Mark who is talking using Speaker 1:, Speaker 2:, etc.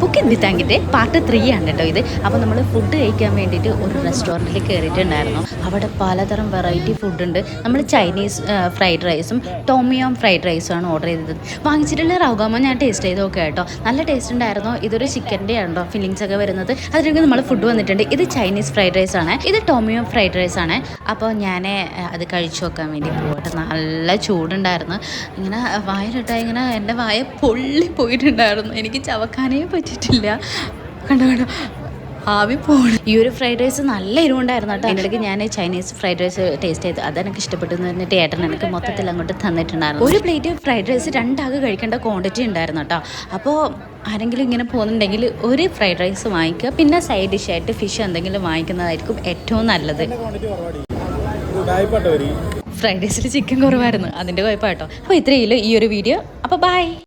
Speaker 1: Booking വിത്ത് ആങ്കിൻ്റെ part 3 ആണ് കേട്ടോ ഇത്. അപ്പോൾ നമ്മൾ ഫുഡ് കഴിക്കാൻ വേണ്ടിയിട്ട് ഒരു റെസ്റ്റോറൻറ്റിൽ കയറിയിട്ടുണ്ടായിരുന്നു. അവിടെ പലതരം വെറൈറ്റി ഫുഡുണ്ട്. നമ്മൾ ചൈനീസ് ഫ്രൈഡ് റൈസും ടോമിയോം ഫ്രൈഡ് റൈസും ആണ് ഓർഡർ ചെയ്തത്. വാങ്ങിച്ചിട്ടുള്ള റവഗാമ ഞാൻ ടേസ്റ്റ് ചെയ്ത് നോക്കുക കേട്ടോ. നല്ല ടേസ്റ്റ് ഉണ്ടായിരുന്നു. ഇതൊരു ചിക്കൻ്റെ ആണോ ഫില്ലിങ്സ് ഒക്കെ വരുന്നത്. അതിലേക്ക് നമ്മൾ ഫുഡ് വന്നിട്ടുണ്ട്. ഇത് ചൈനീസ് ഫ്രൈഡ് റൈസ് ആണ്, ഇത് ടോമിയോ ഫ്രൈഡ് റൈസ് ആണ്. അപ്പോൾ ഞാൻ അത് കഴിച്ചു നോക്കാൻ വേണ്ടി പോകട്ടെ. നല്ല ചൂടുണ്ടായിരുന്നു. ഇങ്ങനെ വായിലിട്ടാൽ ഇങ്ങനെ എൻ്റെ വായ പൊള്ളി പോയിട്ടുണ്ടായിരുന്നു. എനിക്ക് ചവക്കാനേ പറ്റിയിട്ടില്ല. കണ്ടോ കണ്ടോ ആവി പോകണം. ഈ ഒരു ഫ്രൈഡ് റൈസ് നല്ല എരിവുണ്ടായിരുന്നു കേട്ടോ. അതിനിടയ്ക്ക് ഞാൻ ചൈനീസ് ഫ്രൈഡ് റൈസ് ടേസ്റ്റ് ചെയ്ത് അതെനിക്ക് ഇഷ്ടപ്പെട്ടു എന്ന് പറഞ്ഞിട്ട് ഏട്ടൻ എനിക്ക് മൊത്തത്തിൽ അങ്ങോട്ട് തന്നിട്ടുണ്ടായിരുന്നു. ഒരു പ്ലേറ്റ് ഫ്രൈഡ് റൈസ് 2 ആൾക്ക് കഴിക്കേണ്ട ക്വാണ്ടിറ്റി ഉണ്ടായിരുന്നു കേട്ടോ. അപ്പോൾ ആരെങ്കിലും ഇങ്ങനെ പോകുന്നുണ്ടെങ്കിൽ ഒരു ഫ്രൈഡ് റൈസ് വാങ്ങിക്കുക, പിന്നെ സൈഡ് ഡിഷായിട്ട് ഫിഷ് എന്തെങ്കിലും വാങ്ങിക്കുന്നതായിരിക്കും ഏറ്റവും നല്ലത്. ഫ്രൈഡ് റൈസിൽ ചിക്കൻ കുറവായിരുന്നു, അതിൻ്റെ കുഴപ്പമായിട്ടോ. അപ്പോൾ ഇത്രയേ ഉള്ളൂ ഈ ഒരു വീഡിയോ. അപ്പോൾ ബൈ.